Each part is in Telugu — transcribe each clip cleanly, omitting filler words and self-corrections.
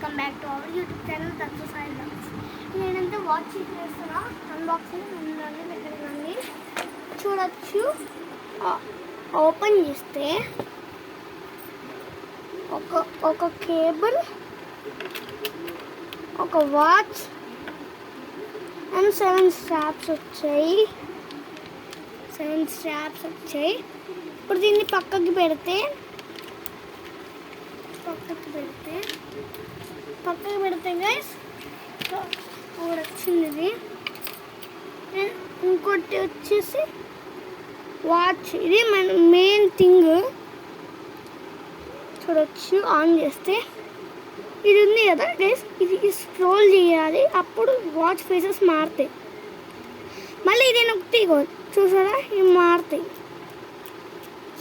Welcome back to our YouTube channel Tattva Sai blogs. నేనంతా వాచ్ చేస్తున్నా, అన్బాక్సింగ్ ఉందండి. దగ్గరనండి చూడొచ్చు. ఓపెన్ చేస్తే ఒక కేబుల్, ఒక వాచ్ అండ్ 7 స్ట్రాప్స్ వచ్చాయి. ఇప్పుడు దీన్ని పక్కకి పెడితే గైస్ ఒకటి వచ్చింది. ఇది ఇంకోటి వచ్చేసి వాచ్. ఇది మన మెయిన్ థింగ్. చూడొచ్చు, ఆన్ చేస్తే ఇది ఉంది కదా గైస్, ఇది స్క్రోల్ చేయాలి, అప్పుడు వాచ్ ఫేసెస్ మారుతాయి. మళ్ళీ ఇది నొక్కితే చూసారా, ఇవి మారుతాయి.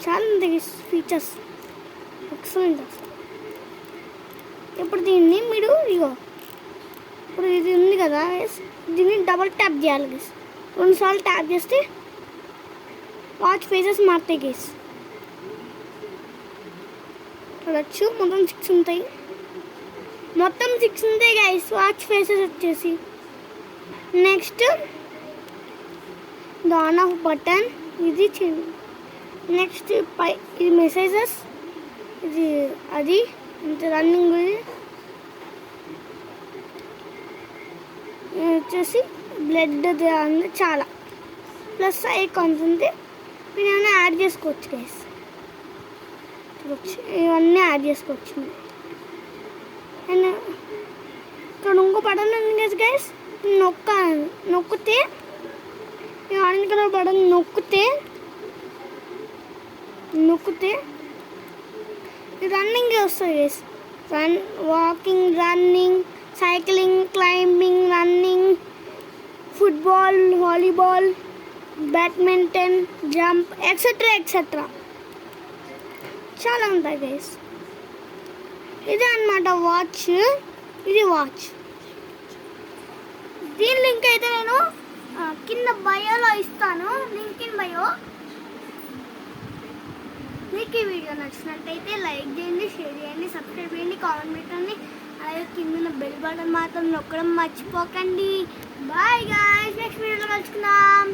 చాలా ఉంది ఫీచర్స్, ఎక్సలెంట్ అసలు. ఇప్పుడు దీన్ని మీరు ఇప్పుడు ఇది ఉంది కదా, దీన్ని డబల్ ట్యాప్ చేయాలి గైస్. 2 సార్లు ట్యాప్ చేస్తే వాచ్ ఫేసెస్ మారుతాయి గైస్. చూడొచ్చు, మొత్తం 6 ఉంటాయి. గైస్ వాచ్ ఫేసెస్ వచ్చేసి. నెక్స్ట్ ఆన్ ఆఫ్ బటన్, ఇది నెక్స్ట్ ఇది మెసేజెస్, ఇది అది ఇంత రన్నింగ్ వచ్చేసి బ్లడ్ చాలా ప్లస్ ఐకాన్స్ ఉంది. ఇవన్నీ యాడ్ చేసుకోవచ్చు గైస్. ఇవన్నీ యాడ్ చేసుకోవచ్చు. అండ్ ఇక్కడ ఇంకో బటన్ ఉంది కదా గైస్, నొక్కితే ఆరెంజ్ కలర్ బటన్ నొక్కితే రన్నింగ్ వస్తుంది guys. Walking, running, cycling, climbing, running, football, volleyball, badminton, jump, etcetera చాలా ఉంటాయి గైస్. ఇదే అన్నమాట వాచ్. ఇది వాచ్. దీని లింక్ అయితే నేను కింద బయోలో ఇస్తాను, లింక్ ఇన్ బయో. మీకు ఈ వీడియో నచ్చినట్టయితే లైక్ చేయండి, షేర్ చేయండి, సబ్స్క్రైబ్ చేయండి, కామెంట్ పెట్టండి. అలాగే కింద బెల్ బటన్ మాత్రం నొక్కడం మర్చిపోకండి. బాయ్ గాయ్స్, నెక్స్ట్ వీడియోలో కలుసుకుందాం.